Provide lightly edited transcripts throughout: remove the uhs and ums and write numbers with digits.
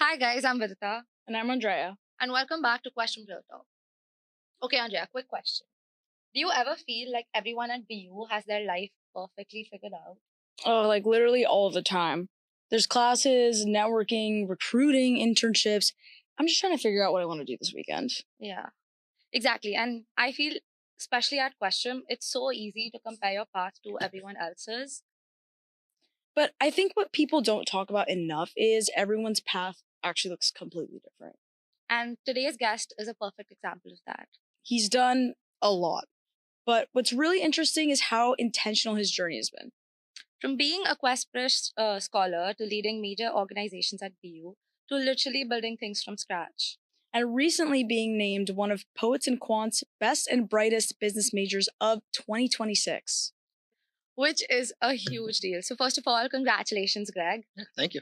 Hi guys, I'm Vidhita. And I'm Andrea. And welcome back to Questrom Real Talk. Okay, Andrea, quick question. Do you ever feel like everyone at BU has their life perfectly figured out? Oh, like literally all the time. There's classes, networking, recruiting, internships. I'm just trying to figure out what I want to do this weekend. Yeah, exactly. And I feel, especially at Questrom, it's so easy to compare your path to everyone else's. But I think what people don't talk about enough is everyone's path actually looks completely different. And today's guest is a perfect example of that. He's done a lot. But what's really interesting is how intentional his journey has been. From being a Questbridge scholar to leading major organizations at BU to literally building things from scratch. And recently being named one of Poets&Quants best and brightest business majors of 2026. Which is a huge deal. So first of all, congratulations, Greg. Thank you.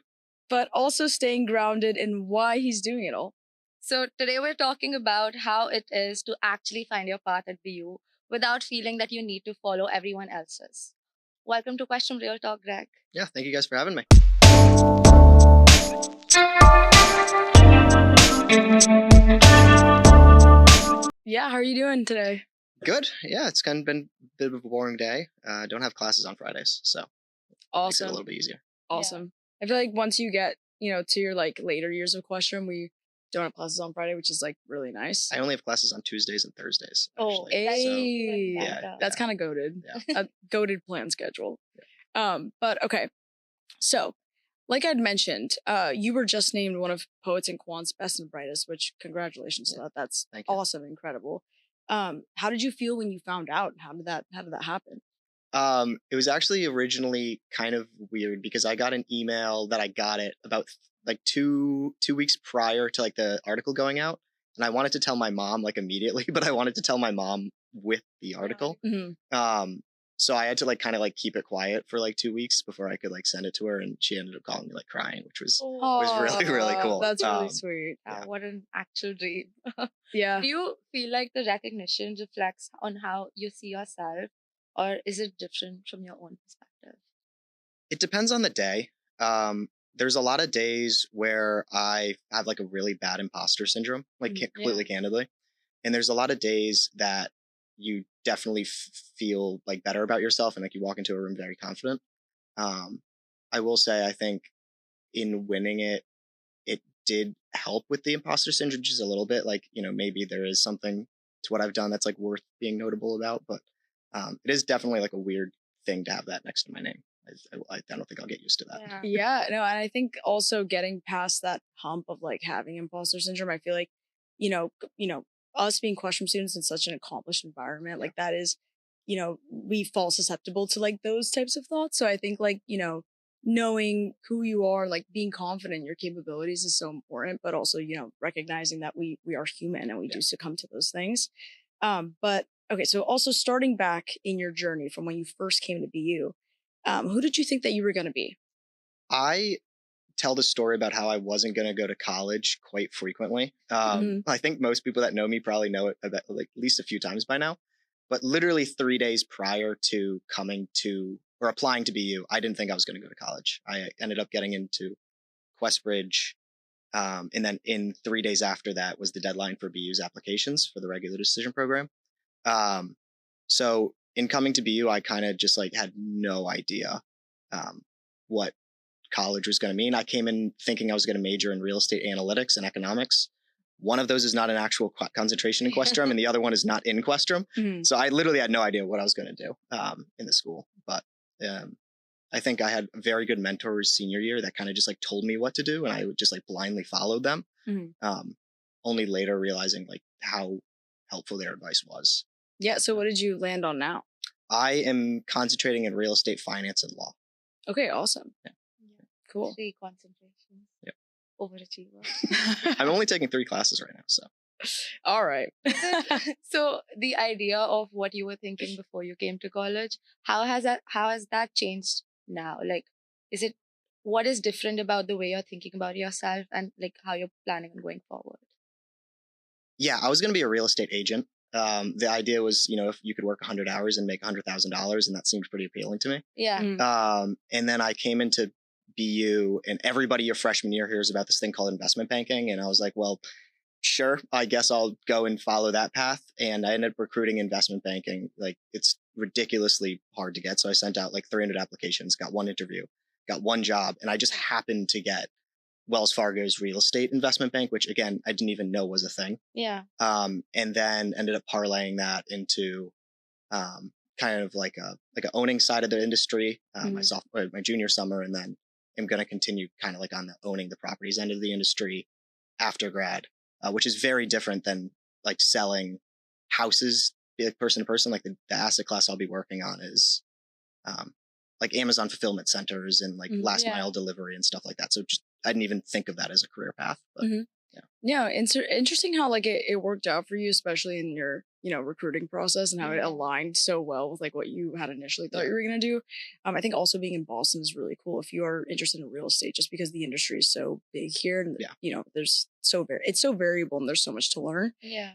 But also staying grounded in why he's doing it all. So today we're talking about how it is to actually find your path at BU without feeling that you need to follow everyone else's. Welcome to Questrom Real Talk, Greg. Yeah, thank you guys for having me. Yeah, how are you doing today? Good. Yeah, it's kind of been a bit of a boring day. Don't have classes on Fridays, so makes it a little bit easier. Awesome. Yeah. I feel like once you get, to your later years of Questrom, we don't have classes on Friday, which is really nice. I only have classes on Tuesdays and Thursdays. Actually. That's kind of goated. Yeah. A goated plan schedule. Yeah. But okay. So, like I'd mentioned, you were just named one of Poets&Quants best and brightest, which congratulations to that. That's awesome, incredible. How did you feel when you found out? How did that happen? It was actually originally kind of weird because I got an email that I got it about two weeks prior to the article going out, and I wanted to tell my mom immediately, but I wanted to tell my mom with the article. Mm-hmm. So I had to kind of keep it quiet for 2 weeks before I could send it to her, and she ended up calling me crying, which was really, really cool. That's really sweet. Yeah. What an actual dream. Yeah. Do you feel like the recognition reflects on how you see yourself, or is it different from your own perspective? It depends on the day. There's a lot of days where I have a really bad imposter syndrome, completely candidly. And there's a lot of days that you definitely feel better about yourself and you walk into a room very confident. I will say, I think in winning it did help with the imposter syndrome just a little bit. Maybe there is something to what I've done that's worth being notable about, but it is definitely a weird thing to have that next to my name. I don't think I'll get used to that. Yeah, no, and I think also getting past that hump of having imposter syndrome, I feel like, us being Questrom students in such an accomplished environment, that is, we fall susceptible to those types of thoughts. So I think knowing who you are, being confident in your capabilities is so important, but also, recognizing that we are human and we do succumb to those things. But okay, so also starting back in your journey from when you first came to BU, who did you think that you were going to be? I tell the story about how I wasn't going to go to college quite frequently. I think most people that know me probably know it about, at least a few times by now. But literally 3 days prior to coming to or applying to BU, I didn't think I was going to go to college. I ended up getting into Questbridge. And then in 3 days after that was the deadline for BU's applications for the regular decision program. So in coming to BU, I kind of just had no idea what college was going to mean. I came in thinking I was going to major in real estate analytics and economics. One of those is not an actual concentration in Questrom, and the other one is not in Questrom. Mm-hmm. So I literally had no idea what I was going to do in the school. But I think I had very good mentors senior year that kind of just told me what to do, and I would just blindly follow them. Mm-hmm. Only later realizing how helpful their advice was. Yeah. So what did you land on now? I am concentrating in real estate, finance, and law. Okay. Awesome. Yeah. Cool. 3 concentrations. Yep. Overachiever. I'm only taking 3 classes right now, so. All right. So the idea of what you were thinking before you came to college, how has that changed now? What is different about the way you're thinking about yourself and how you're planning on going forward? Yeah, I was going to be a real estate agent. The idea was, if you could work 100 hours and make $100,000, and that seemed pretty appealing to me. Yeah. Mm. And then I came into BU, and everybody your freshman year hears about this thing called investment banking. And I was like, well, sure, I guess I'll go and follow that path. And I ended up recruiting investment banking. Like, it's ridiculously hard to get. So I sent out like 300 applications, got one interview, got one job. And I just happened to get Wells Fargo's real estate investment bank, which again, I didn't even know was a thing. Yeah. And then ended up parlaying that into kind of like a owning side of the industry, my junior summer. And then I'm going to continue kind of like on the owning the properties end of the industry after grad, which is very different than like selling houses, like person to person. Like the asset class I'll be working on is like Amazon fulfillment centers and like last mile delivery and stuff like that. So just, I didn't even think of that as a career path. But yeah, interesting how like it worked out for you, especially in your recruiting process, and how it aligned so well with like what you had initially thought you were going to do. I think also being in Boston is really cool if you are interested in real estate, just because the industry is so big here, and there's it's so variable and there's so much to learn. Yeah.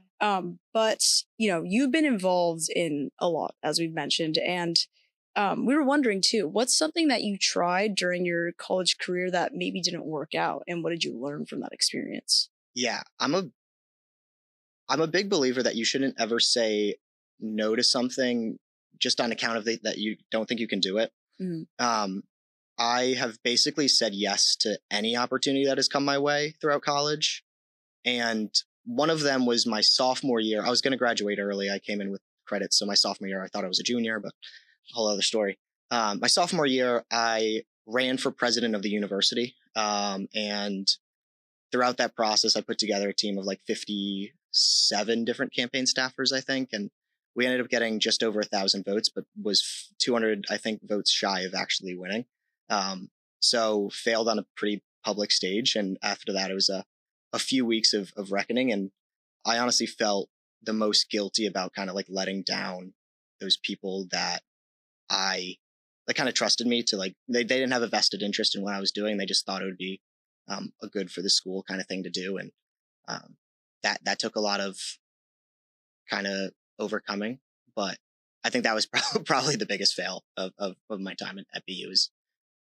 But you've been involved in a lot, as we've mentioned, and we were wondering too, what's something that you tried during your college career that maybe didn't work out, and what did you learn from that experience? Yeah, I'm a big believer that you shouldn't ever say no to something just on account of that you don't think you can do it. I have basically said yes to any opportunity that has come my way throughout college. And one of them was my sophomore year. I was going to graduate early. I came in with credits. So my sophomore year, I thought I was a junior, but a whole other story. My sophomore year, I ran for president of the university. And throughout that process, I put together a team of like 57 different campaign staffers, I think. And we ended up getting just over 1,000 votes, but was 200, I think, votes shy of actually winning. So failed on a pretty public stage. And after that, it was a few weeks of reckoning. And I honestly felt the most guilty about kind of like letting down those people that kind of trusted me to like, they didn't have a vested interest in what I was doing. They just thought it would be a good for the school kind of thing to do. And that took a lot of kind of overcoming, but I think that was probably the biggest fail of my time at BU, is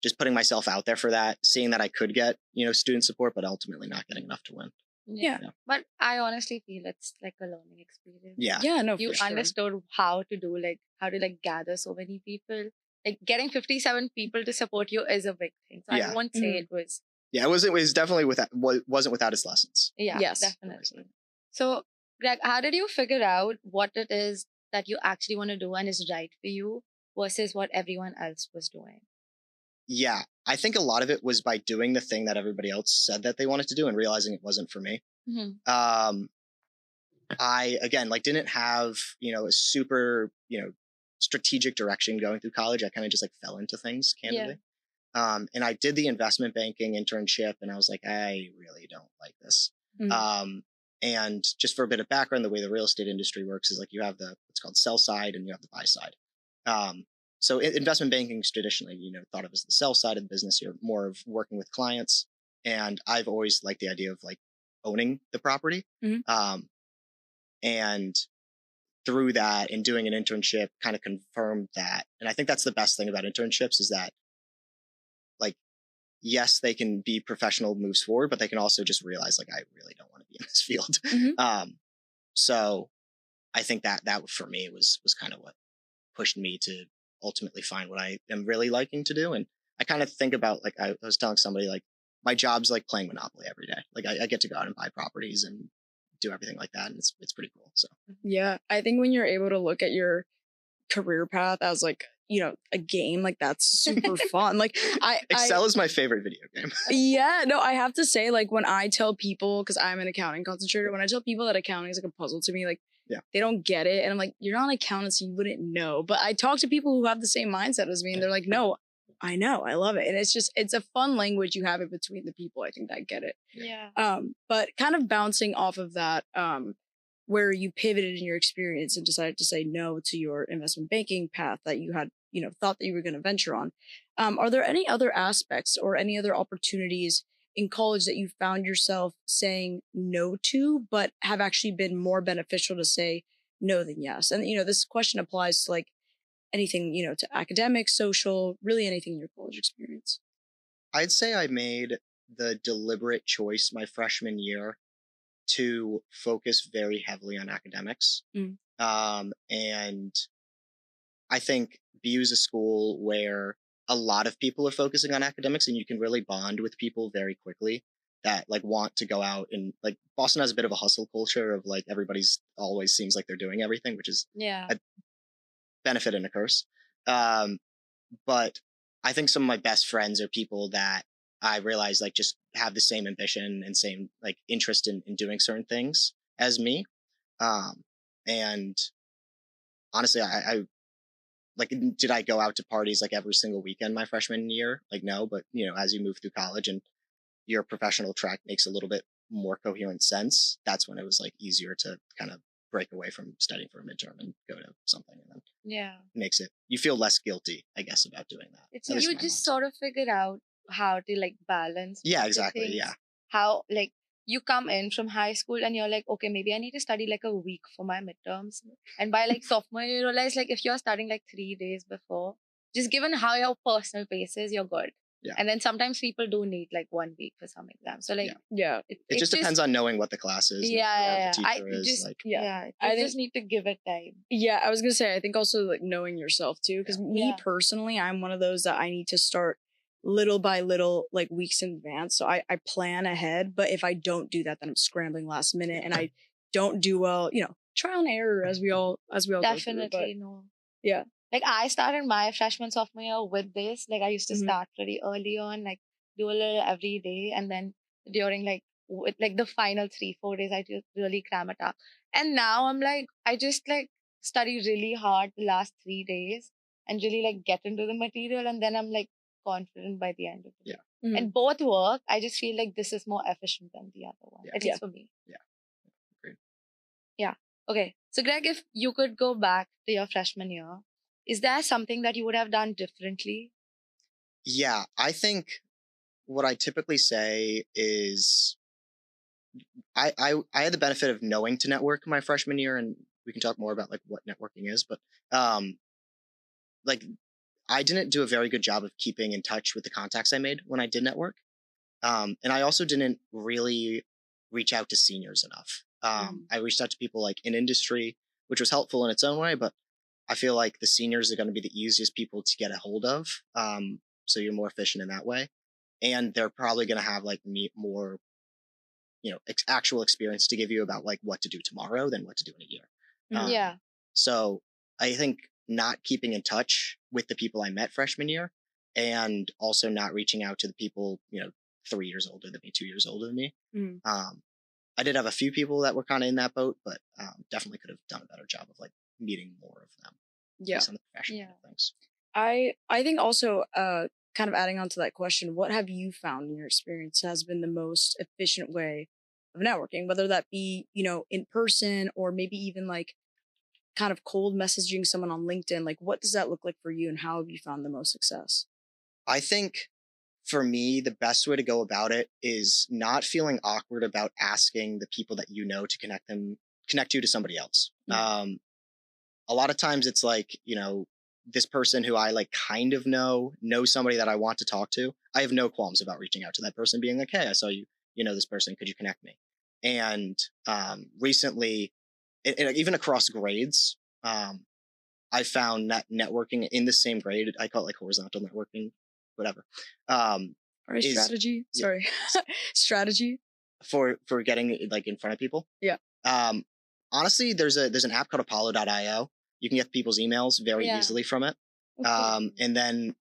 just putting myself out there for that, seeing that I could get, student support, but ultimately not getting enough to win. Yeah. But I honestly feel it's like a learning experience. Yeah. Yeah, no, You understood how to gather so many people. Like getting 57 people to support you is a big thing. So I won't say it was. Yeah, it was definitely wasn't without its lessons. Yeah, yes, definitely. So, Greg, how did you figure out what it is that you actually want to do and is right for you versus what everyone else was doing? Yeah, I think a lot of it was by doing the thing that everybody else said that they wanted to do and realizing it wasn't for me. I, again, like didn't have, a super, strategic direction going through college. I kind of just like fell into things, candidly. And I did the investment banking internship, and I was like, I really don't like this. And just for a bit of background, the way the real estate industry works is like you have what's called sell side and you have the buy side. So investment banking is traditionally, thought of as the sell side of the business. You're more of working with clients. And I've always liked the idea of like owning the property. And through that and doing an internship kind of confirmed that. And I think that's the best thing about internships is that, like, yes, they can be professional moves forward, but they can also just realize like, I really don't want to be in this field. So I think that for me was kind of what pushed me to ultimately find what I am really liking to do. And I kind of think about, like, I was telling somebody, like, my job's like playing Monopoly every day. Like I get to go out and buy properties and do everything like that. And it's pretty cool. So yeah, I think when you're able to look at your career path as like, a game, like that's super fun. Like Excel is my favorite video game. Yeah, no, I have to say, like when I tell people, because I'm an accounting concentrator, when I tell people that accounting is like a puzzle to me, like they don't get it. And I'm like, you're not an accountant, so you wouldn't know. But I talk to people who have the same mindset as me and they're like, no, I know, I love it. And it's a fun language you have in between the people, I think, that get it. Yeah. But kind of bouncing off of that, where you pivoted in your experience and decided to say no to your investment banking path that you had, thought that you were going to venture on. Are there any other aspects or any other opportunities in college that you found yourself saying no to, but have actually been more beneficial to say no than yes? And, this question applies to like anything, to academic, social, really anything in your college experience. I'd say I made the deliberate choice my freshman year to focus very heavily on academics. Mm. And I think BU is a school where a lot of people are focusing on academics, and you can really bond with people very quickly that like want to go out, and like Boston has a bit of a hustle culture of like everybody's always seems like they're doing everything, which is Yeah. a benefit and a curse. Um, but I think some of my best friends are people that I realize like just have the same ambition and same like interest in doing certain things as me. And honestly, I like, did I go out to parties like every single weekend my freshman year? Like, no, but you know, as you move through college and your professional track makes a little bit more coherent sense, that's when it was like easier to kind of break away from studying for a midterm and go to something, and then Yeah. makes it, you feel less guilty, I guess, about doing that. It's At least you in my just mind. sort of figure out how to like balance Yeah, both the exactly. things. Yeah. How like you come in from high school and you're like, okay, maybe I need to study like a week for my midterms. And by like sophomore, you realize like if you're studying like 3 days before, just given how your personal pace is, you're good. Yeah. And then sometimes people do need like 1 week for some exams. So like Yeah. It just depends on knowing what the class is. Yeah, What the teacher is just like. yeah. I You think- just need to give it time. Yeah, I was gonna say, I think also like knowing yourself too, because me Yeah. personally, I'm one of those that I need to start little by little, like weeks in advance. So I plan ahead, but if I don't do that, then I'm scrambling last minute and I don't do well, trial and error as we all go through, Definitely no. yeah. Like I started my freshman sophomore year with this. Like I used to Mhm. start pretty early on, like do a little every day, and then during like with like the final 3-4 days, I just really cram it up. And now I'm like, I just like study really hard the last 3 days and really like get into the material, and then I'm like confident by the end of the day. Yeah. Mhm. And both work. I just feel like this is more efficient than the other one, Yeah. at least for me. Yeah. Agreed. Yeah. Okay. So Greg, if you could go back to your freshman year, is there something that you would have done differently? Yeah, I think what I typically say is I had the benefit of knowing to network my freshman year, and we can talk more about like what networking is, but like I didn't do a very good job of keeping in touch with the contacts I made when I did network. And I also didn't really reach out to seniors enough. I reached out to people like in industry, which was helpful in its own way, but I feel like the seniors are going to be the easiest people to get a hold of. So you're more efficient in that way. And they're probably going to have like more, actual experience to give you about like what to do tomorrow than what to do in a year. Yeah. So I think not keeping in touch with the people I met freshman year, and also not reaching out to the people, 3 years older than me, 2 years older than me. Mhm. I did have a few people that were kind of in that boat, but definitely could have done a better job of like meeting more of them. Yeah. Based on the professional Yeah. things. I think also kind of adding on to that question, what have you found in your experience has been the most efficient way of networking, whether that be, in person or maybe even like kind of cold messaging someone on LinkedIn? Like, what does that look like for you and how have you found the most success? I think for me, the best way to go about it is not feeling awkward about asking the people that you know to connect you to somebody else. Mhm. A lot of times it's like, this person who I like kind of know somebody that I want to talk to. I have no qualms about reaching out to that person, being like, hey, I saw you, this person, could you connect me? And recently, even across grades, I found that networking in the same grade, I call it like horizontal networking, whatever. All right, is- strategy. yeah. Sorry. Strategy. For getting like in front of people. Yeah. Honestly, there's an app called Apollo.io. You can get people's emails very Yeah. easily from it. Okay. And then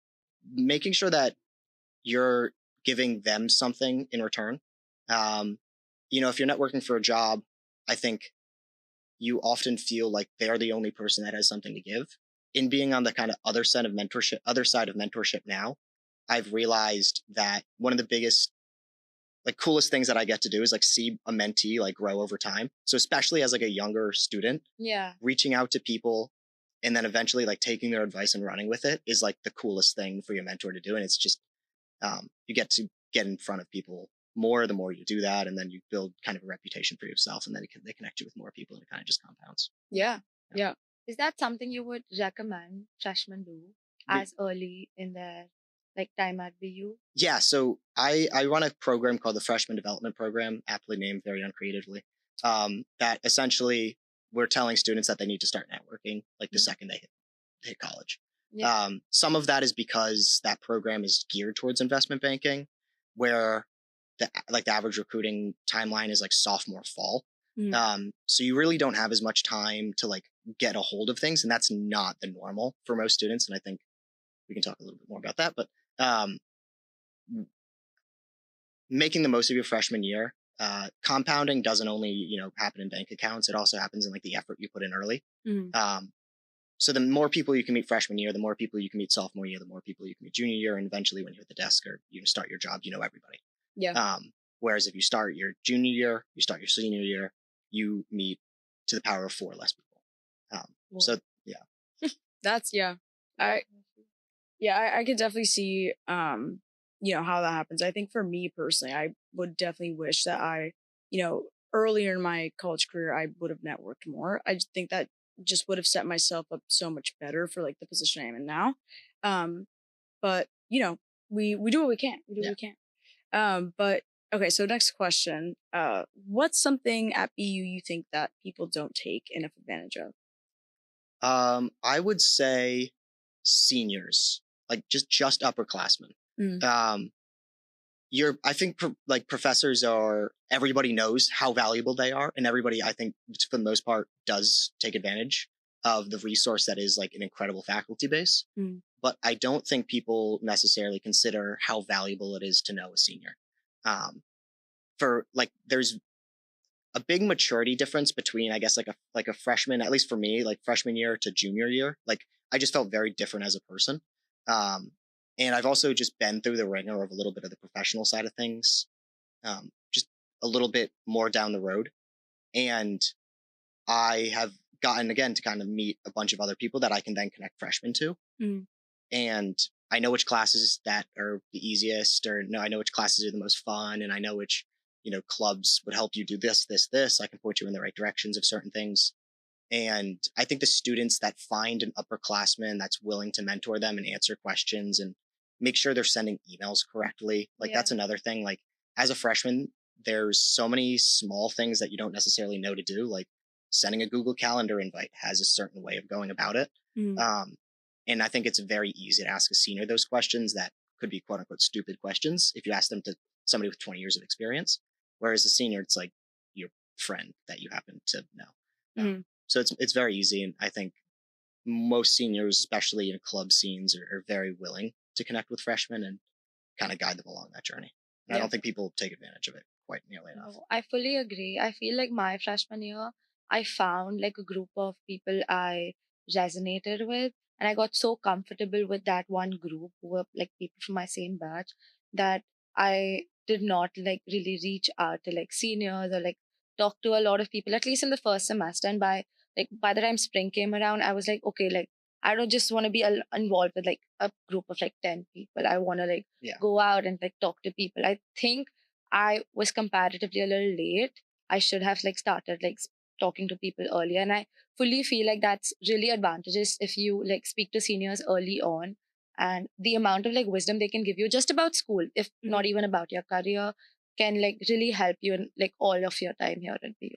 making sure that you're giving them something in return. If you're networking for a job, I think you often feel like they're the only person that has something to give. In being on the kind of other side of mentorship now, I've realized that one of the biggest, like coolest things that I get to do is like see a mentee like grow over time. So especially as like a younger student, Yeah. reaching out to people and then eventually like taking their advice and running with it is like the coolest thing for your mentor to do. And it's just, you get to get in front of people more the more you do that. And then you build kind of a reputation for yourself, and then they connect you with more people, and it kind of just compounds. Yeah. Is that something you would recommend freshmen do as early in their like time at BU? Yeah, so I run a program called the Freshman Development Program, aptly named very uncreatively. That essentially we're telling students that they need to start networking like the second they hit college. Yeah. Some of that is because that program is geared towards investment banking, where the average recruiting timeline is like sophomore fall. So you really don't have as much time to like get a hold of things, and that's not the normal for most students. And I think we can talk a little bit more about that, but making the most of your freshman year, compounding doesn't only happen in bank accounts. It also happens in like the effort you put in early. So the more people you can meet freshman year, the more people you can meet sophomore year, the more people you can meet junior year, and eventually when you're at the desk or you start your job, you know everybody. Yeah. Whereas if you start your junior year, you start your senior year, you meet to the power of 4 less people. So yeah, that's I could definitely see how that happens. I think for me personally, I would definitely wish that I, earlier in my college career, I would have networked more. I just think that just would have set myself up so much better for like the position I am in now. But we do what we can. We do what we can. But okay, so next question. What's something at BU you think that people don't take enough advantage of? I would say seniors, like just upperclassmen. I think professors everybody knows how valuable they are, and everybody, I think, for the most part, does take advantage of the resource that is like an incredible faculty base. But I don't think people necessarily consider how valuable it is to know a senior. There's a big maturity difference between, I guess, like a freshman, at least for me, like freshman year to junior year. Like I just felt very different as a person. And I've also just been through the ringer of a little bit of the professional side of things, just a little bit more down the road. And I have gotten, again, to kind of meet a bunch of other people that I can then connect freshmen to. And I know which classes that are the easiest, or no, I know which classes are the most fun, and I know which, clubs would help you do this. I can point you in the right directions of certain things. And I think the students that find an upperclassman that's willing to mentor them and answer questions and make sure they're sending emails correctly, that's another thing. Like as a freshman, there's so many small things that you don't necessarily know to do. Like sending a Google Calendar invite has a certain way of going about it. And I think it's very easy to ask a senior those questions that could be quote unquote stupid questions if you ask them to somebody with 20 years of experience. Whereas a senior, it's like your friend that you happen to know. So it's very easy. And I think most seniors, especially in club scenes, are very willing to connect with freshmen and kind of guide them along that journey. And I don't think people take advantage of it quite nearly enough. No, I fully agree. I feel like my freshman year, I found like a group of people I resonated with, and I got so comfortable with that one group who were like people from my same batch that I did not like really reach out to like seniors or like talk to a lot of people, at least in the first semester. And by the time spring came around, I was like, okay, like I don't just want to be involved with like a group of like 10 people. I want to like go out and like talk to people. I think I was comparatively a little late. I should have like started like talking to people earlier. And I fully feel like that's really advantageous if you like speak to seniors early on, and the amount of like wisdom they can give you just about school, if not even about your career, can like really help you in like all of your time here at BU.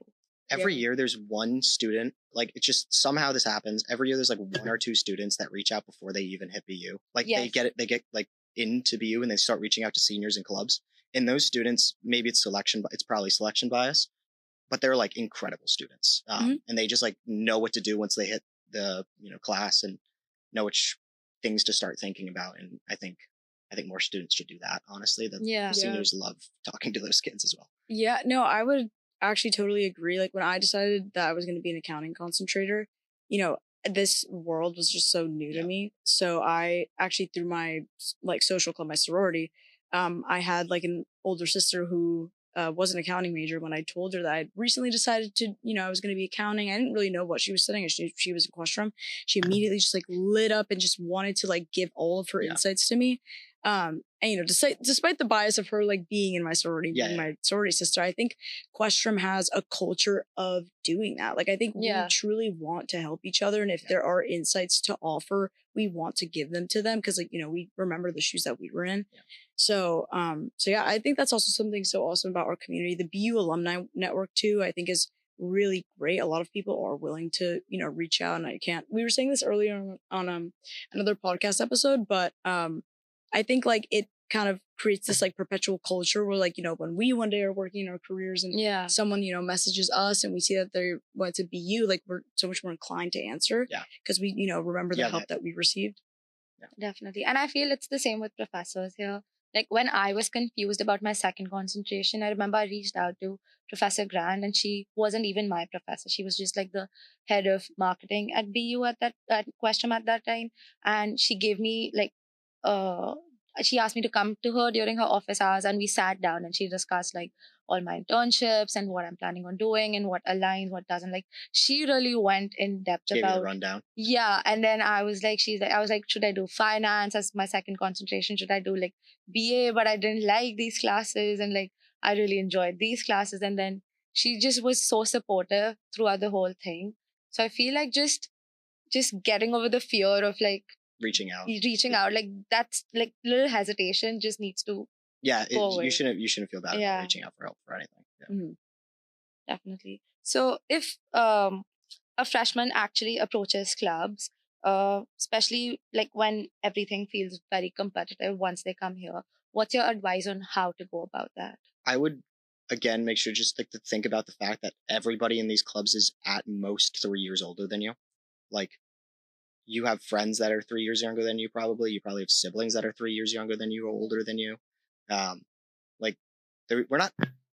Every year there's one student, like it's just somehow this happens. Every year there's like 1 or 2 students that reach out before they even hit BU. Like they get like into BU and they start reaching out to seniors and clubs. And those students, maybe it's selection, but it's probably selection bias, but they're like incredible students. And they just like know what to do once they hit the, class and know which things to start thinking about. And I think more students should do that. Honestly, the seniors love talking to those kids as well. Yeah, no, I would actually totally agree. Like when I decided that I was going to be an accounting concentrator, this world was just so new to me. So I actually, through my like social club, my sorority, I had like an older sister who was an accounting major. When I told her that I'd recently decided to, I was going to be accounting, I didn't really know what she was studying. She was in Questrom. She immediately just like lit up and just wanted to like give all of her insights to me. And And, you know, despite the bias of her like being in my sorority, being my sorority sister, I think Questrom has a culture of doing that. Like, I think we truly want to help each other. And if there are insights to offer, we want to give them to them because, like, you know, we remember the shoes that we were in. Yeah. So yeah, I think that's also something so awesome about our community. The BU alumni network too, I think is really great. A lot of people are willing to, you know, reach out, and we were saying this earlier on another podcast episode, but I think like it kind of creates this like perpetual culture where, like, you know, when we one day are working in our careers and someone, you know, messages us and we see that they want to be you, like, we're so much more inclined to answer because we, you know, remember the help that we received. Definitely. And I feel it's the same with professors here. Like, when I was confused about my second concentration, I remember I reached out to Professor Grant, and she wasn't even my professor. She was just like the head of marketing at BU at Questrom at that time. And she gave me like she asked me to come to her during her office hours, and we sat down and she discussed like all my internships and what I'm planning on doing and what aligns, what doesn't. Like, she really went in depth Gave about you the rundown. Yeah. And then I was like, should I do finance as my second concentration? Should I do like BA? But I didn't like these classes, and like I really enjoyed these classes. And then she just was so supportive throughout the whole thing. So I feel like just getting over the fear of like reaching out, like that's like little hesitation just needs to you shouldn't feel bad about reaching out for help for anything. Definitely. So if a freshman actually approaches clubs, especially like when everything feels very competitive once they come here, what's your advice on how to go about that? I would, again, make sure just like to think about the fact that everybody in these clubs is at most 3 years older than you. Like, you have friends that are 3 years younger than you, probably. You probably have siblings that are 3 years younger than you or older than you. Like, we're not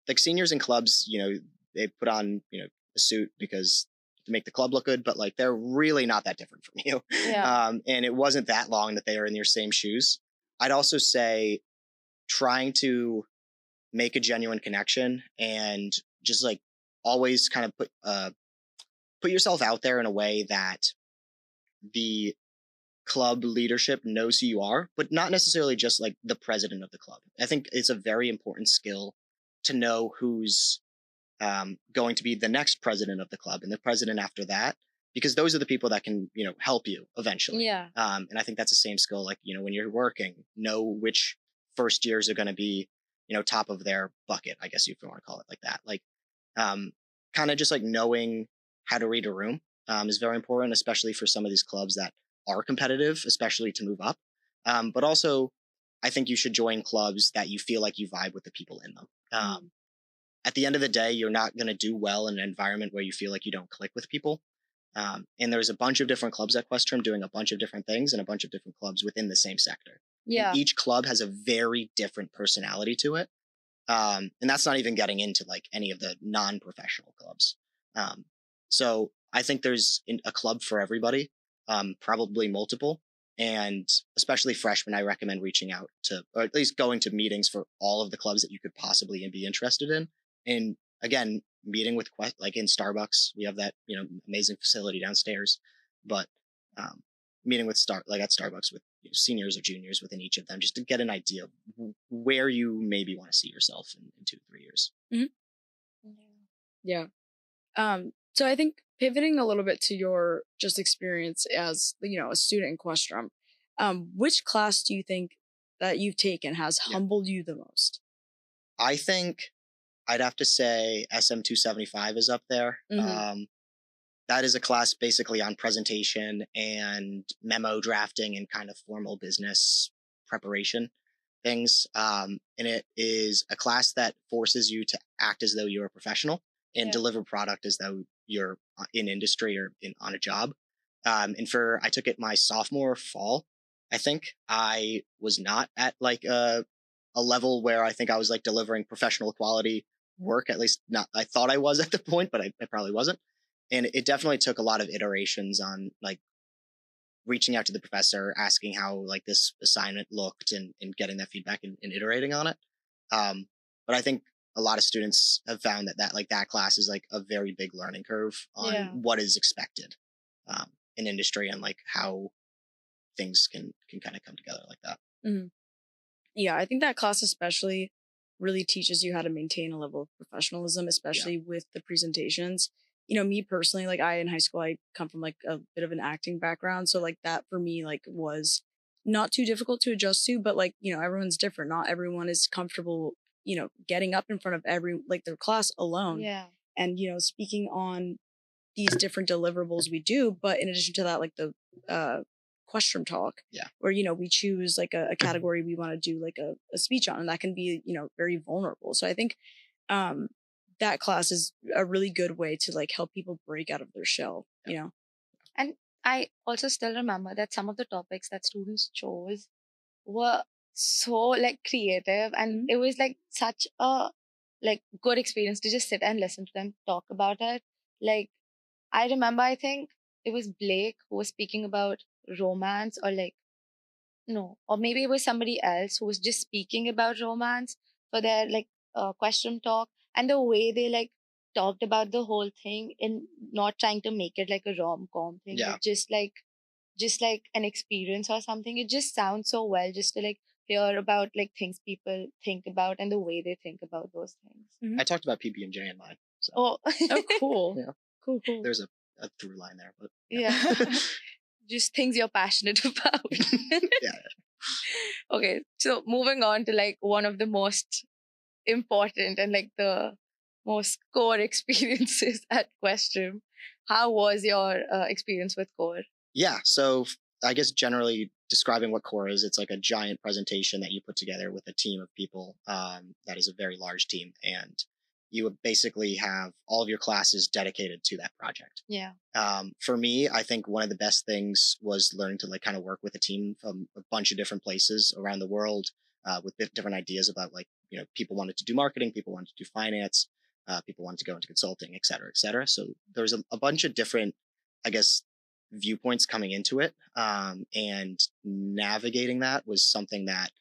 like seniors in clubs, you know, they put on, you know, a suit because to make the club look good, but like they're really not that different from you. And it wasn't that long that they are in your same shoes. I'd also say trying to make a genuine connection and just like always kind of put yourself out there in a way that the club leadership knows who you are, but not necessarily just like the president of the club. I think it's a very important skill to know who's going to be the next president of the club and the president after that, because those are the people that can, you know, help you eventually. And I think that's the same skill, like, you know, when you're working, know which first years are going to be, you know, top of their bucket, I guess, if you want to call it like that. Like, kind of just like knowing how to read a room is very important, especially for some of these clubs that are competitive, especially to move up. But also, I think you should join clubs that you feel like you vibe with the people in them. At the end of the day, you're not going to do well in an environment where you feel like you don't click with people. And there's a bunch of different clubs at Questrom doing a bunch of different things and a bunch of different clubs within the same sector. And each club has a very different personality to it. And that's not even getting into like any of the non-professional clubs. So I think there's a club for everybody, probably multiple. And especially freshmen, I recommend reaching out to, or at least going to meetings for all of the clubs that you could possibly be interested in. And again, meeting with like in Starbucks, we have that, you know, amazing facility downstairs, but meeting with at Starbucks with, you know, seniors or juniors within each of them, just to get an idea of where you maybe want to see yourself in 2 to 3 years. Yeah. So I think pivoting a little bit to your just experience as, you know, a student in Questrom, which class do you think that you've taken has humbled you the most? I think I'd have to say SM 275 is up there. That is a class basically on presentation and memo drafting and kind of formal business preparation things. And it is a class that forces you to act as though you're a professional and deliver product as though you're in industry or on a job. And I took it my sophomore fall. I think I was not at like a level where I think I was like delivering professional quality work. At least not, I thought I was at the point, but I probably wasn't. And it definitely took a lot of iterations on like reaching out to the professor, asking how like this assignment looked and getting that feedback and iterating on it. But I think a lot of students have found that class is like a very big learning curve on what is expected in industry and like how things can kind of come together like that. Yeah, I think that class especially really teaches you how to maintain a level of professionalism, especially with the presentations. You know, me personally, like I in high school, I come from like a bit of an acting background. So like that for me, like was not too difficult to adjust to, but like, you know, everyone's different. Not everyone is comfortable, you know, getting up in front of like their class alone. Yeah. And, you know, speaking on these different deliverables we do. But in addition to that, like the Questrom Talk, where, you know, we choose like a category we want to do like a speech on, and that can be, you know, very vulnerable. So I think that class is a really good way to like help people break out of their shell, you know. And I also still remember that some of the topics that students chose were so like creative, and it was like such a like good experience to just sit and listen to them talk about it. Like I remember, I think it was Blake who was speaking about romance, or like no, or maybe it was somebody else who was just speaking about romance for their like question talk, and the way they like talked about the whole thing in not trying to make it like a rom-com thing, but just like an experience or something. It just sounds so well just to like hear about like things people think about and the way they think about those things. I talked about PB&J in mine. So. Oh, cool. Yeah. Cool. There's a through line there, but just things you're passionate about. Yeah. Okay, so moving on to like one of the most important and like the most core experiences at Questrom. How was your experience with core? Yeah, so I guess generally describing what core is, it's like a giant presentation that you put together with a team of people. That is a very large team, and you would basically have all of your classes dedicated to that project. Yeah. For me, I think one of the best things was learning to like kind of work with a team from a bunch of different places around the world, with different ideas about like, you know, people wanted to do marketing, people wanted to do finance, people wanted to go into consulting, et cetera, et cetera. So there's a bunch of different, I guess, viewpoints coming into it. And navigating that was something that,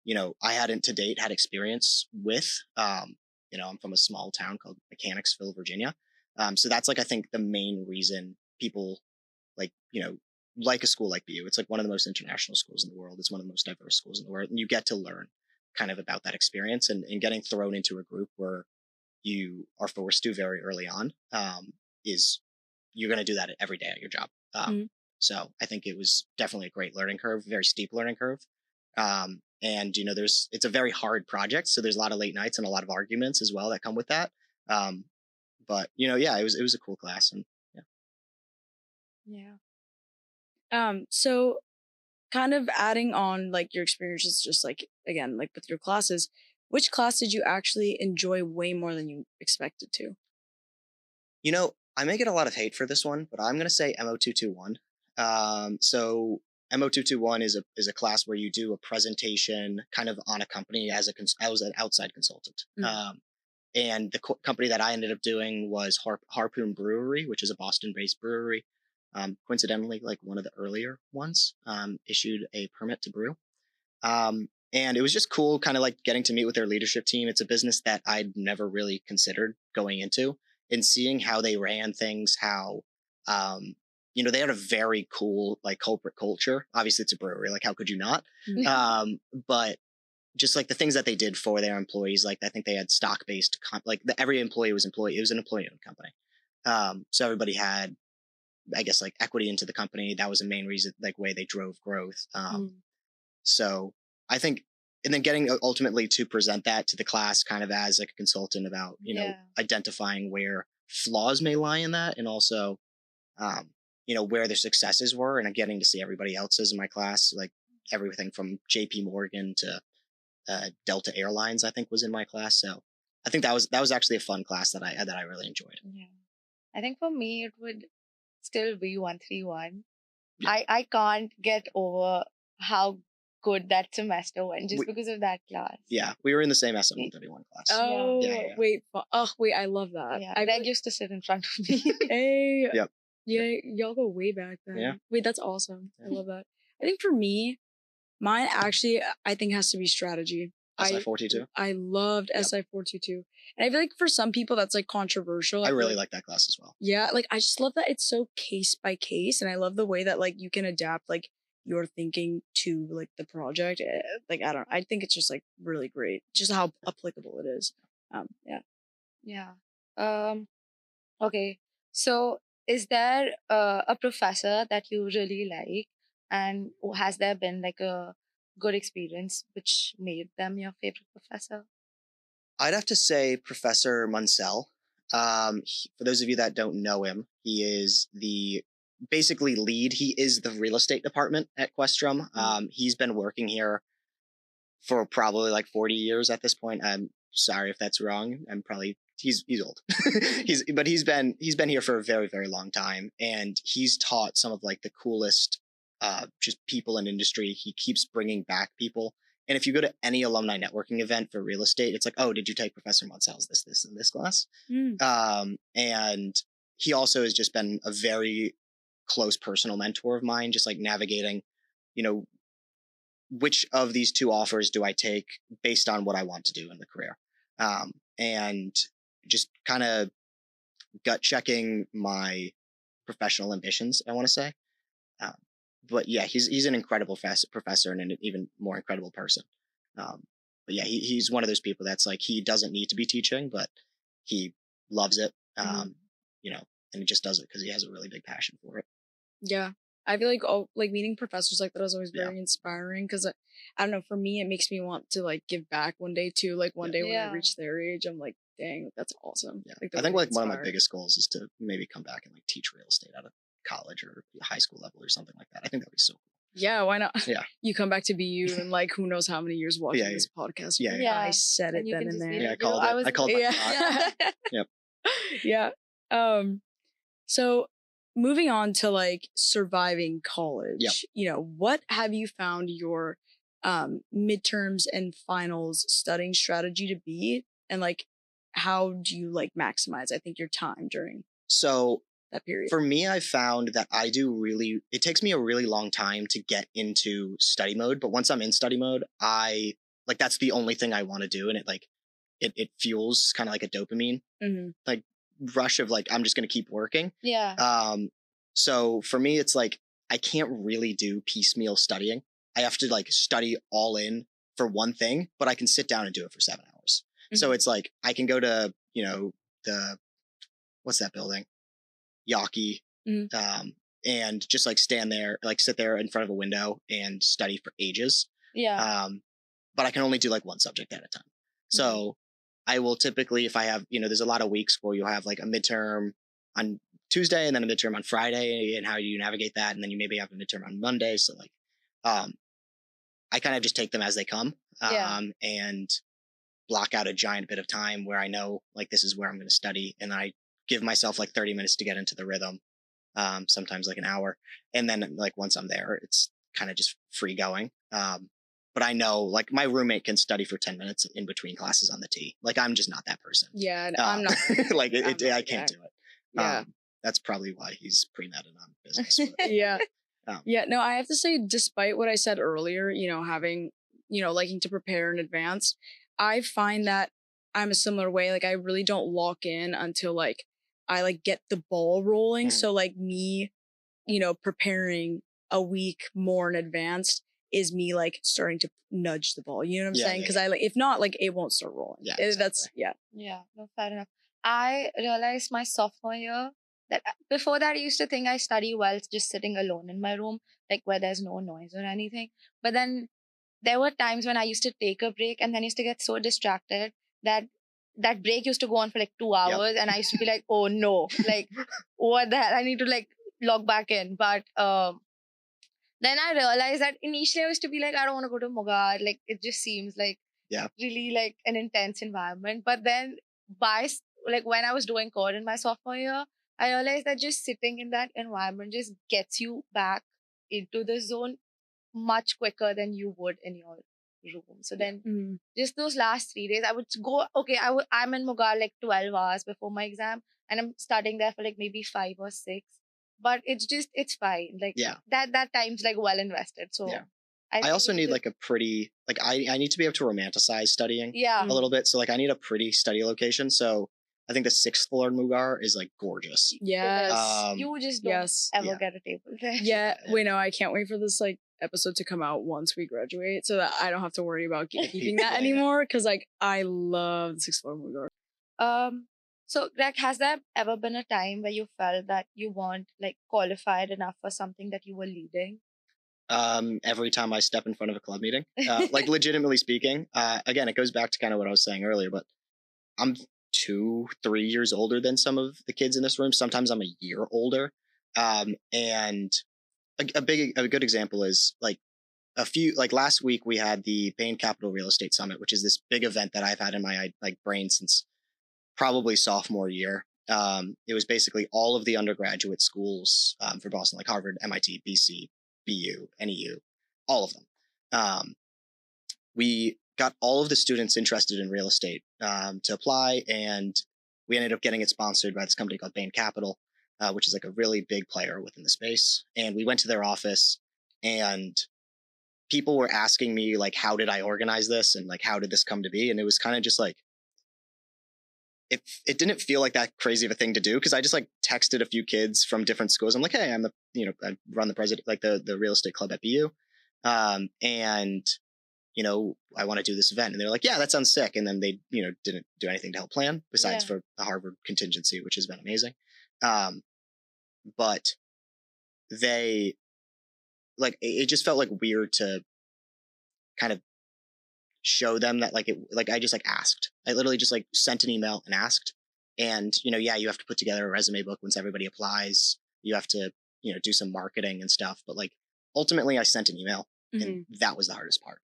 you know, I hadn't to date had experience with. You know, I'm from a small town called Mechanicsville, Virginia. So that's like, I think the main reason people like, you know, like a school like BU. It's like one of the most international schools in the world. It's one of the most diverse schools in the world. And you get to learn kind of about that experience, and getting thrown into a group where you are forced to very early on, is you're going to do that every day at your job. So I think it was definitely a great learning curve, very steep learning curve. And, you know, it's a very hard project. So there's a lot of late nights and a lot of arguments as well that come with that. But, you know, yeah, it was a cool class. And so kind of adding on like your experiences, just like, again, like with your classes, which class did you actually enjoy way more than you expected to? You know, I may get a lot of hate for this one, but I'm going to say MO221. So MO221 is a class where you do a presentation kind of on a company as an outside consultant. And the company that I ended up doing was Harpoon Brewery, which is a Boston-based brewery. Coincidentally, like one of the earlier ones, issued a permit to brew. And it was just cool kind of like getting to meet with their leadership team. It's a business that I'd never really considered going into, and seeing how they ran things, how, you know, they had a very cool like corporate culture. Obviously it's a brewery, like how could you not? But just like the things that they did for their employees, like I think they had stock-based, every employee was employee. It was an employee-owned company. So everybody had, I guess, like equity into the company. That was the main reason, like way they drove growth. So I think, and then getting ultimately to present that to the class kind of as like a consultant about, you know, identifying where flaws may lie in that, and also, you know, where their successes were, and getting to see everybody else's in my class, like everything from JP Morgan to Delta Airlines, I think was in my class. So I think that was actually a fun class that I really enjoyed. Yeah. I think for me, it would still be 131. I can't get over how good that semester went just because of that class. Yeah, we were in the same SM131 class. Oh, wait, I love that. Yeah, Greg used to sit in front of me. Hey, yep. Yeah, y'all go way back then. Yeah. Wait, that's awesome. I love that. I think for me, mine actually, I think has to be strategy. SI422. I loved SI422. And I feel like for some people that's like controversial. I really like that class as well. Yeah, like I just love that it's so case by case, and I love the way that like you can adapt like, your thinking to like the project. Like I think it's just like really great, just how applicable it is. Yeah. Yeah. Okay. So, is there a professor that you really like, and has there been like a good experience which made them your favorite professor? I'd have to say Professor Munsell. For those of you that don't know him, he is the basically lead. He is the real estate department at Questrom. He's been working here for probably like 40 years at this point. I'm sorry if that's wrong. I'm probably he's old. he's been here for a very, very long time, and he's taught some of like the coolest just people in industry. He keeps bringing back people. And if you go to any alumni networking event for real estate, it's like, oh, did you take Professor Munsell's this, and this class? And he also has just been a very close personal mentor of mine, just like navigating, which of these two offers do I take based on what I want to do in the career? And just kind of gut checking my professional ambitions, I want to say. But yeah, he's an incredible professor and an even more incredible person. But yeah, he's one of those people that's like, he doesn't need to be teaching, but he loves it, and he just does it because he has a really big passion for it. Yeah. I feel like meeting professors like that is always very inspiring because I don't know, for me, it makes me want to like give back one day too. Like one day when I reach their age, I'm like, dang, that's awesome. Yeah. Like, I think like one of my biggest goals is to maybe come back and like teach real estate out of college or high school level or something like that. I think that'd be so cool. Yeah, why not? Yeah. You come back to BU and like who knows how many years watching this podcast. Yeah. I said it then and there. Yeah, I called it. Yep. Yeah. So moving on to like surviving college, what have you found your midterms and finals studying strategy to be? And like, how do you like maximize, I think, your time during that period? For me, I found that it takes me a really long time to get into study mode. But once I'm in study mode, that's the only thing I want to do. And it fuels kind of like a dopamine, like rush of like, I'm just going to keep working. Yeah. So for me, it's like, I can't really do piecemeal studying. I have to like study all in for one thing, but I can sit down and do it for 7 hours. So it's like, I can go to, what's that building? Yawkey. And just like stand there, like sit there in front of a window and study for ages. Yeah. But I can only do like one subject at a time. So I will typically, if I have, there's a lot of weeks where you'll have like a midterm on Tuesday and then a midterm on Friday, and how you navigate that. And then you maybe have a midterm on Monday. So like, I kind of just take them as they come, and block out a giant bit of time where I know like, this is where I'm going to study. And I give myself like 30 minutes to get into the rhythm. Sometimes like an hour. And then like, once I'm there, it's kind of just free going. But I know like my roommate can study for 10 minutes in between classes on the T. Like, I'm just not that person. Yeah. I'm not. Like I can't do it. Yeah. That's probably why he's pre-med and I'm business. Yeah. No, I have to say, despite what I said earlier, having, liking to prepare in advance, I find that I'm a similar way. Like, I really don't lock in until like I like get the ball rolling. So like me, preparing a week more in advance is me like starting to nudge the ball. You know what I'm saying? Because I like, if not, like it won't start rolling. Yeah, that's Yeah, no, fair enough. I realized my sophomore year that before that I used to think I study well just sitting alone in my room, like where there's no noise or anything. But then there were times when I used to take a break and then used to get so distracted that break used to go on for like 2 hours. And I used to be like, oh no, like what the hell? I need to like log back in. But then I realized that initially I used to be like, I don't want to go to Mugar. Like it just seems like really like an intense environment. But then when I was doing code in my sophomore year, I realized that just sitting in that environment just gets you back into the zone much quicker than you would in your room. So then just those last 3 days, I would go, okay, I'm in Mugar like 12 hours before my exam and I'm studying there for like maybe 5 or 6. But it's fine. Like that time's like well invested. So I also need like a pretty, like I need to be able to romanticize studying a little bit. So like I need a pretty study location. So I think the 6th floor in Mugar is like gorgeous. Yes. You just don't ever get a table there. Yeah. Wait, no, I can't wait for this like episode to come out once we graduate, so that I don't have to worry about keeping that anymore. Because like I love this Explore movie. So Greg, has there ever been a time where you felt that you weren't like qualified enough for something that you were leading? Every time I step in front of a club meeting, like legitimately speaking, again, it goes back to kind of what I was saying earlier, but I'm 2-3 years older than some of the kids in this room. Sometimes I'm a year older. And a good example is like last week we had the Bain Capital Real Estate Summit, which is this big event that I've had in my like brain since probably sophomore year. It was basically all of the undergraduate schools for Boston, like Harvard, MIT, BC, BU, NEU, all of them. We got all of the students interested in real estate to apply, and we ended up getting it sponsored by this company called Bain Capital, which is like a really big player within the space. And we went to their office, and people were asking me like, how did I organize this? And like, how did this come to be? And it was kind of just like, it didn't feel like that crazy of a thing to do, because I just like texted a few kids from different schools. I'm like, hey, I'm I run the president, like the real estate club at BU. And I want to do this event. And they're like, yeah, that sounds sick. And then they, didn't do anything to help plan besides for the Harvard contingency, which has been amazing. But they like, it just felt like weird to kind of show them that I just like asked. I literally just like sent an email and asked. And, you have to put together a resume book once everybody applies. You have to, do some marketing and stuff. But like, ultimately I sent an email, and that was the hardest part.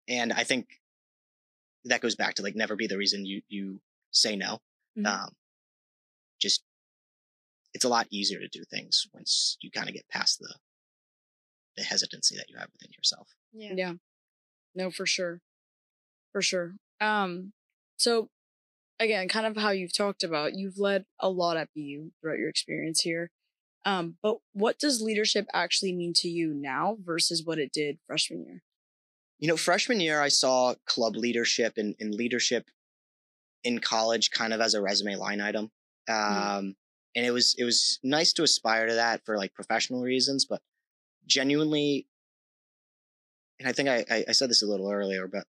And I think that goes back to like, never be the reason you say no. Just, it's a lot easier to do things once you kind of get past the hesitancy that you have within yourself. Yeah. No, for sure. For sure. So again, kind of how you've talked about, you've led a lot at BU throughout your experience here. But what does leadership actually mean to you now versus what it did freshman year? Freshman year, I saw club leadership and leadership in college kind of as a resume line item. And it was nice to aspire to that for like professional reasons, but genuinely, and I think I said this a little earlier, but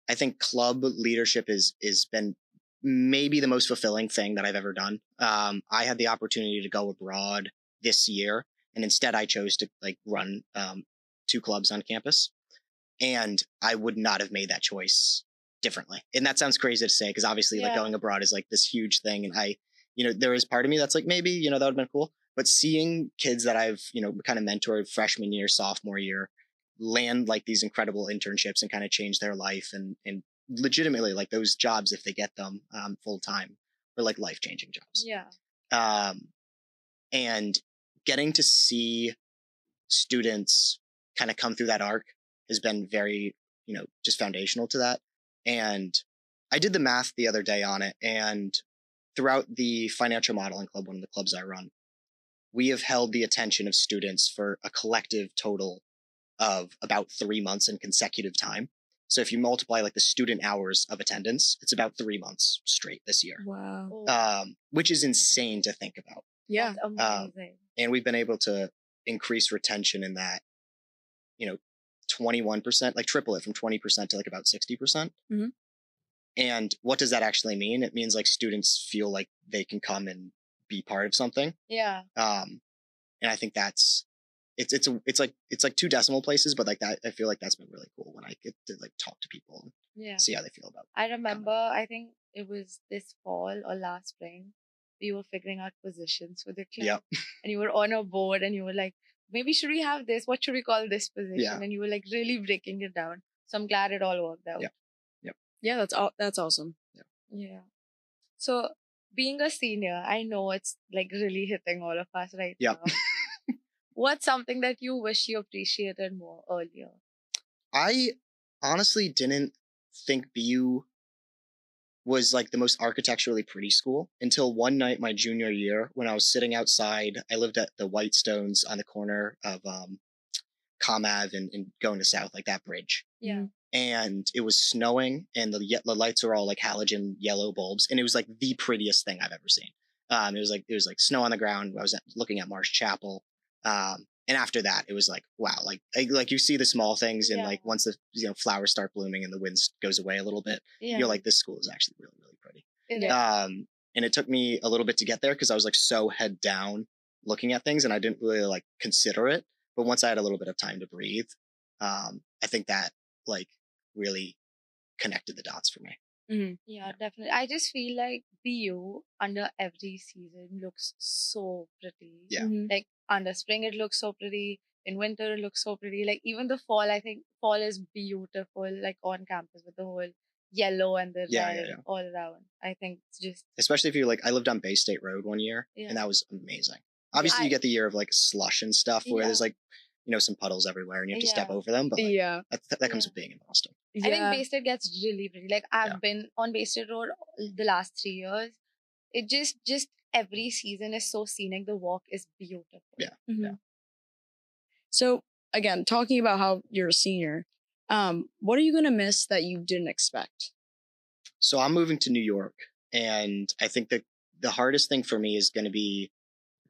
I think club leadership is been maybe the most fulfilling thing that I've ever done. I had the opportunity to go abroad this year, and instead I chose to like run 2 clubs on campus, and I would not have made that choice differently. And that sounds crazy to say, because obviously like going abroad is like this huge thing, and there is part of me that's like, maybe that would have been cool. But seeing kids that I've kind of mentored freshman year, sophomore year, land like these incredible internships and kind of change their life, and legitimately like those jobs, if they get them full time, are like life-changing jobs. And getting to see students kind of come through that arc has been very just foundational to that. And I did the math the other day on it, and throughout the financial modeling club, one of the clubs I run, we have held the attention of students for a collective total of about 3 months in consecutive time. So if you multiply like the student hours of attendance, it's about 3 months straight this year. Wow. Which is insane to think about. Yeah. Amazing. And we've been able to increase retention in that, 21%, like triple it from 20% to like about 60%. And what does that actually mean? It means like students feel like they can come and be part of something. And I think that's, it's like 2 decimal places, but like that, I feel like that's been really cool when I get to like talk to people and see how they feel about it. I remember, I think it was this fall or last spring, we were figuring out positions for the club. And you were on a board, and you were like, maybe should we have this? What should we call this position? And you were like really breaking it down. So I'm glad it all worked out. Yeah, that's awesome. So being a senior, I know it's like really hitting all of us right now. What's something that you wish you appreciated more earlier? I honestly didn't think BU was like the most architecturally pretty school until one night my junior year, when I was sitting outside. I lived at the Whitestones on the corner of Com Ave and going to South, like that bridge. And it was snowing, and the lights were all like halogen yellow bulbs, and it was like the prettiest thing I've ever seen. It was like snow on the ground. I was looking at Marsh Chapel, And after that, it was like, wow, like you see the small things, and like once the flowers start blooming and the wind goes away a little bit, you're like, this school is actually really, really pretty. And it took me a little bit to get there because I was like so head down looking at things, and I didn't really like consider it. But once I had a little bit of time to breathe, I think that like really connected the dots for me. Mm-hmm. Yeah, definitely. I just feel like BU under every season looks so pretty. Yeah. Mm-hmm. Like under spring, it looks so pretty. In winter, it looks so pretty. Like even the fall, I think fall is beautiful, like on campus with the whole yellow and the red all around. I think it's just. Especially if you're like, I lived on Bay State Road one year, and that was amazing. Obviously, you get the year of like slush and stuff where there's like, some puddles everywhere and you have to step over them. But like, that comes with being in Boston. I think Bay State gets really pretty. Like I've been on Bay State Road the last 3 years. It just every season is so scenic. The walk is beautiful. Yeah. Mm-hmm. Yeah. So again, talking about how you're a senior, what are you going to miss that you didn't expect? So I'm moving to New York, and I think that the hardest thing for me is going to be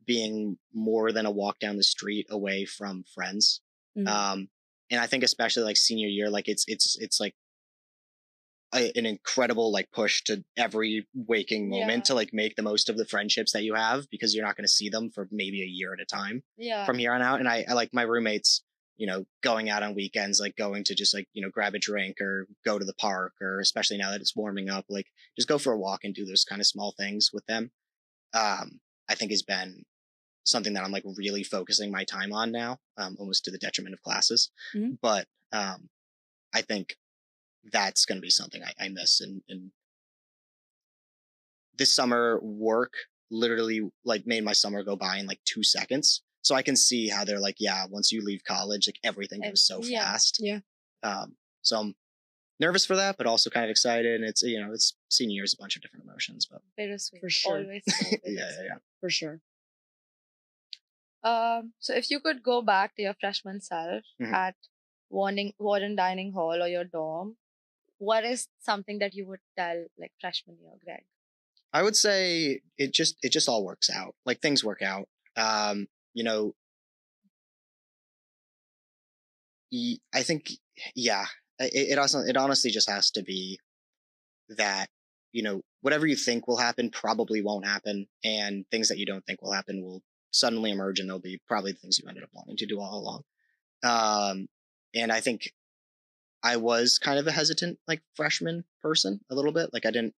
being more than a walk down the street away from friends. Mm-hmm. And I think especially like senior year, like it's like an incredible like push to every waking moment to like make the most of the friendships that you have, because you're not going to see them for maybe a year at a time from here on out. And I like my roommates, going out on weekends, like going to just like, grab a drink or go to the park, or especially now that it's warming up, like just go for a walk and do those kind of small things with them. I think has been something that I'm like really focusing my time on now, almost to the detriment of classes. Mm-hmm. But I think that's going to be something I miss. And this summer work literally like made my summer go by in like 2 seconds. So I can see how they're like, once you leave college, like everything goes so fast. Yeah. So I'm nervous for that, but also kind of excited. And it's, it's senior year is a bunch of different emotions, but bittersweet. For sure. Always so yeah. For sure. So if you could go back to your freshman self at Warren Dining Hall or your dorm, what is something that you would tell like freshman year Greg? I would say it just all works out. Like things work out. I think, it honestly just has to be that, whatever you think will happen probably won't happen, and things that you don't think will happen will suddenly emerge, and they'll be probably the things you ended up wanting to do all along. And I think I was kind of a hesitant like freshman person a little bit. Like I didn't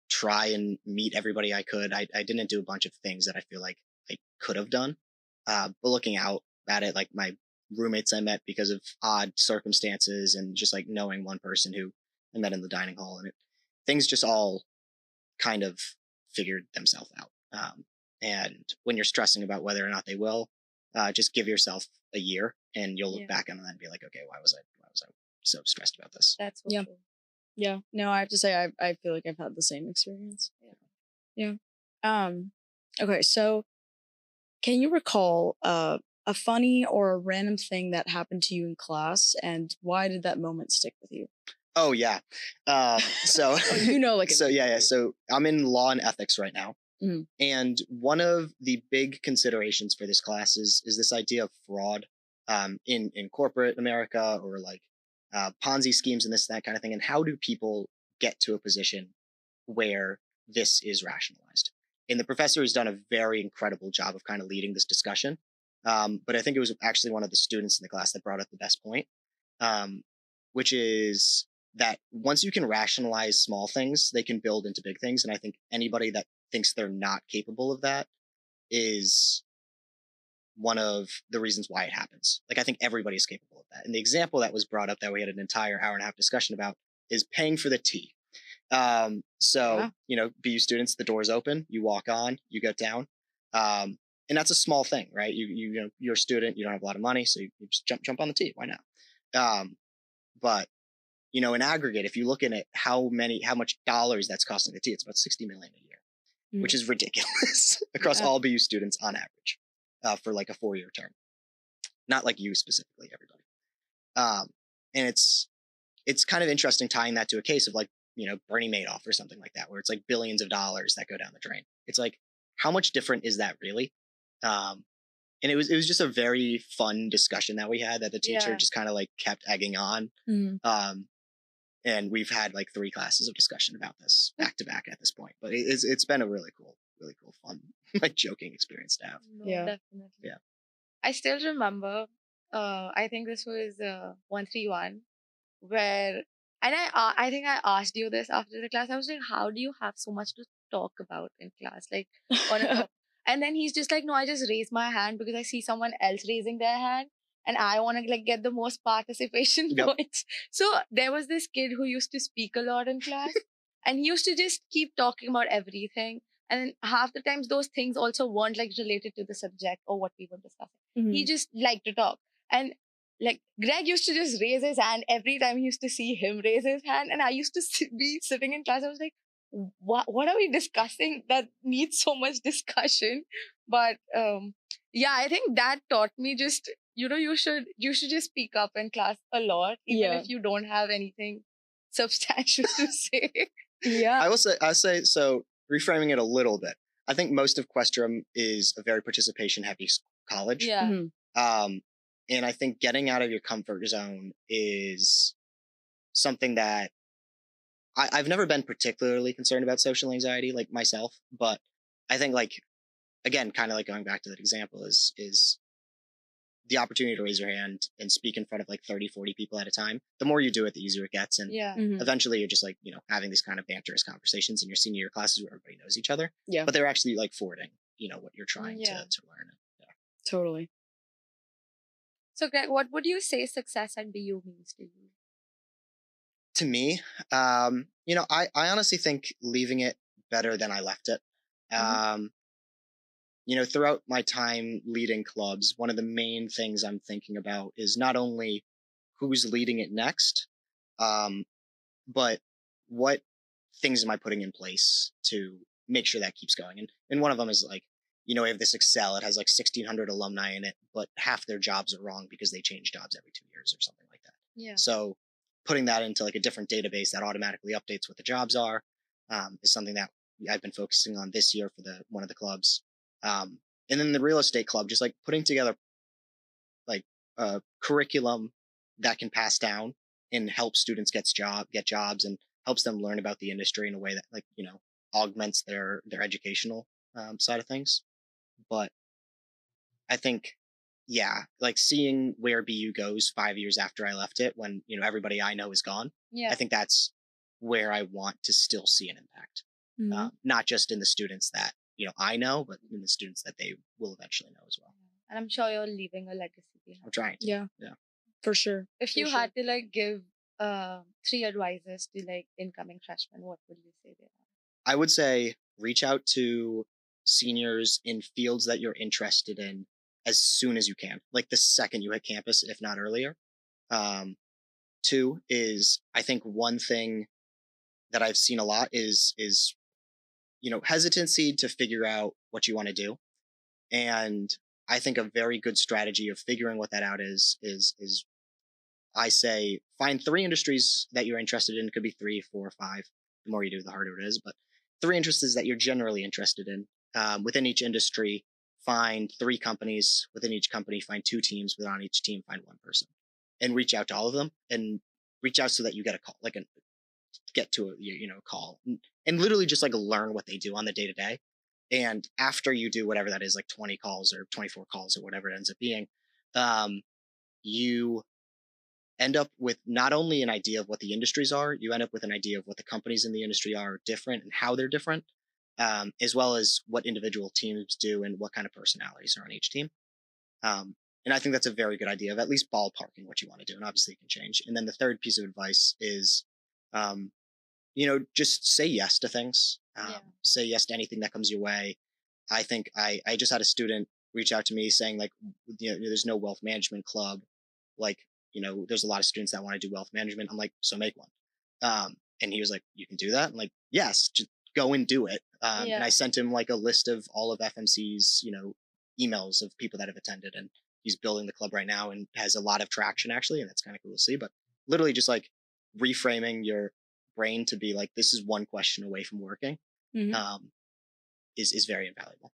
try and meet everybody I could. I didn't do a bunch of things that I feel like I could have done. But looking out at it, like my roommates I met because of odd circumstances, and just like knowing one person who I met in the dining hall, and things just all kind of figured themselves out. And when you're stressing about whether or not they will, just give yourself a year, and you'll look back on that and be like, okay, why was I so stressed about this? That's so true. Yeah. No, I have to say, I feel like I've had the same experience. Yeah. Okay. So can you recall, a funny or a random thing that happened to you in class, and why did that moment stick with you? Oh yeah. So So I'm in law and ethics right now. Mm-hmm. And one of the big considerations for this class is this idea of fraud in corporate America, or like Ponzi schemes and that kind of thing. And how do people get to a position where this is rationalized? And the professor has done a very incredible job of kind of leading this discussion. But I think it was actually one of the students in the class that brought up the best point, which is that once you can rationalize small things, they can build into big things. And I think anybody that thinks they're not capable of that is one of the reasons why it happens. Like, I think everybody's capable of that. And the example that was brought up that we had an entire hour and a half discussion about is paying for the tea. BU students, the door's open, you walk on, you get down. And that's a small thing, right? You're a student, you don't have a lot of money, so you just jump on the tea. Why not? But in aggregate, if you look at it, how much dollars that's costing the tea, it's about $60 million a year, which is ridiculous across all BU students on average, for like a 4-year term. Not like you specifically, everybody. And it's kind of interesting tying that to a case of like, Bernie Madoff or something like that, where it's like billions of dollars that go down the drain. It's like, how much different is that really? And it was just a very fun discussion that we had that the teacher Yeah. just kind of like kept egging on. And we've had like 3 classes of discussion about this back to back at this point. But it's been a really cool, fun, like joking experience to have. No, Yeah. definitely. Yeah. I still remember, I think this was 131, where, and I think I asked you this after the class. I was like, how do you have so much to talk about in class? Like, on a topic. And then he's just like, no, I just raise my hand because I see someone else raising their hand and I want to like get the most participation Yep. points. So there was this kid who used to speak a lot in class and he used to just keep talking about everything. And half the times those things also weren't like related to the subject or what we were discussing. He just liked to talk. And like Greg used to just raise his hand every time he used to see him raise his hand. And I used to be sitting in class. I was like, what are we discussing that needs so much discussion? But yeah, I think that taught me just, you should just speak up in class a lot, even if you don't have anything substantial to say. Yeah. I'll say, so reframing it a little bit, I think most of Questrom is a very participation heavy college. Yeah. And I think getting out of your comfort zone is something that I've never been particularly concerned about social anxiety, like myself, but I think like, again, kind of like going back to that example is the opportunity to raise your hand and speak in front of like 30, 40 people at a time. The more you do it, the easier it gets. And eventually you're just like, having these kind of banterous conversations in your senior year classes where everybody knows each other. Yeah. But they're actually like forwarding, what you're trying to learn. Yeah. Totally. So Greg, what would you say success at BU means to you? To me, I honestly think leaving it better than I left it. Throughout my time leading clubs, one of the main things I'm thinking about is not only who's leading it next, but what things am I putting in place to make sure that keeps going. And one of them is like, we have this Excel, it has like 1,600 alumni in it, but half their jobs are wrong because they change jobs every 2 years or something like that. Yeah. So putting that into like a different database that automatically updates what the jobs are is something that I've been focusing on this year for one of the clubs. And then the real estate club, just like putting together like a curriculum that can pass down and help students get jobs and helps them learn about the industry in a way that like, augments their educational side of things. But I think, like seeing where BU goes 5 years after I left it, when, everybody I know is gone. Yeah. I think that's where I want to still see an impact. Not just in the students that, I know, but in the students that they will eventually know as well. And I'm sure you're leaving a legacy behind. I'm trying to. Yeah. For sure. If you had to like give 3 advices to like incoming freshmen, what would you say they are? I would say reach out to seniors in fields that you're interested in as soon as you can, like the second you hit campus, if not earlier. 2 is, I think one thing that I've seen a lot is hesitancy to figure out what you want to do. And I think a very good strategy of figuring what that out is I say find 3 industries that you're interested in. It could be 3, 4, 5. The more you do, the harder it is. But 3 industries that you're generally interested in. Within each industry, find 3 companies. Within each company, find 2 teams. Within each team, find 1 person. And reach out to all of them. And reach out so that you get a call, get to a call. And literally just like learn what they do on the day-to-day. And after you do whatever that is, like 20 calls or 24 calls or whatever it ends up being, you end up with not only an idea of what the industries are, you end up with an idea of what the companies in the industry are different and how they're different, as well as what individual teams do and what kind of personalities are on each team. And I think that's a very good idea of at least ballparking what you want to do. And obviously it can change. And then the third piece of advice is, just say yes to things. Say yes to anything that comes your way. I think I just had a student reach out to me saying like, there's no wealth management club. Like, there's a lot of students that want to do wealth management. I'm like, so make one. And he was like, you can do that? I'm like, yes, just go and do it. And I sent him like a list of all of FMC's, emails of people that have attended, and he's building the club right now and has a lot of traction actually. And that's kind of cool to see, but literally just like reframing your brain to be like, this is one question away from working, is very invaluable.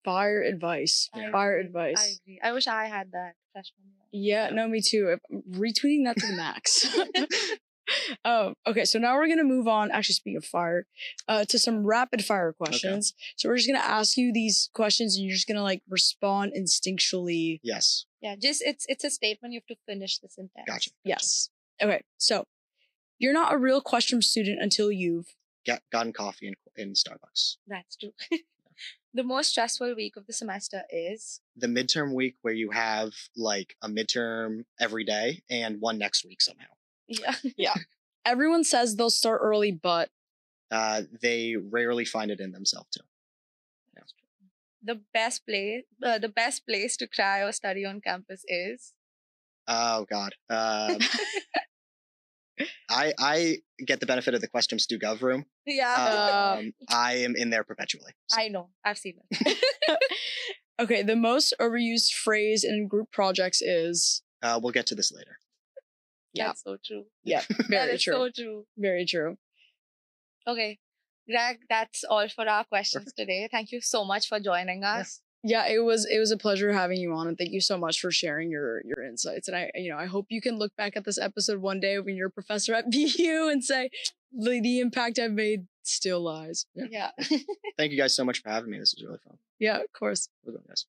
Fire advice. I Fire agree. I advice. agree. I wish I had that freshman year. Yeah, no, me too. I'm retweeting that to the max. Okay, so now we're gonna move on. Actually, speaking of fire, to some rapid fire questions. So we're just gonna ask you these questions, and you're just gonna like respond instinctually. Yes. Yeah, just it's a statement. You have to finish the sentence. Gotcha. Yes. Okay, so you're not a real Questrom student until you've. Gotten coffee in Starbucks. That's true. The most stressful week of the semester is The midterm week where you have like a midterm every day and one next week somehow. yeah. Everyone says they'll start early, but They rarely find it in themselves too. That's true. The best place to cry or study on campus is Oh God. I get the benefit of the Questrom Stu Gov room. yeah. I am in there perpetually. So. I know. I've seen it. Okay, the most overused phrase in group projects is. We'll get to this later. Yeah. That's so true. Yeah, That very is true. so true. Very true. Okay. Greg, that's all for our questions today. Thank you so much for joining us. Yeah, it was a pleasure having you on, and thank you so much for sharing your insights. And I hope you can look back at this episode one day when you're a professor at BU and say the impact I've made still lies. Yeah. Thank you guys so much for having me. This was really fun. Yeah, of course. We're going, guys.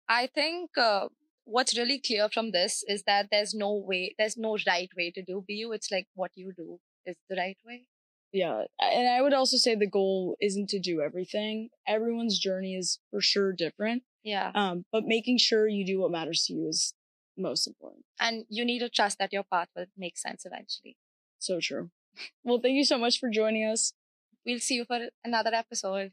I think what's really clear from this is that there's no right way to do BU. It's like what you do is the right way. Yeah, and I would also say the goal isn't to do everything. Everyone's journey is for sure different. Yeah. But making sure you do what matters to you is most important. And you need to trust that your path will make sense eventually. So true. Well, thank you so much for joining us. We'll see you for another episode.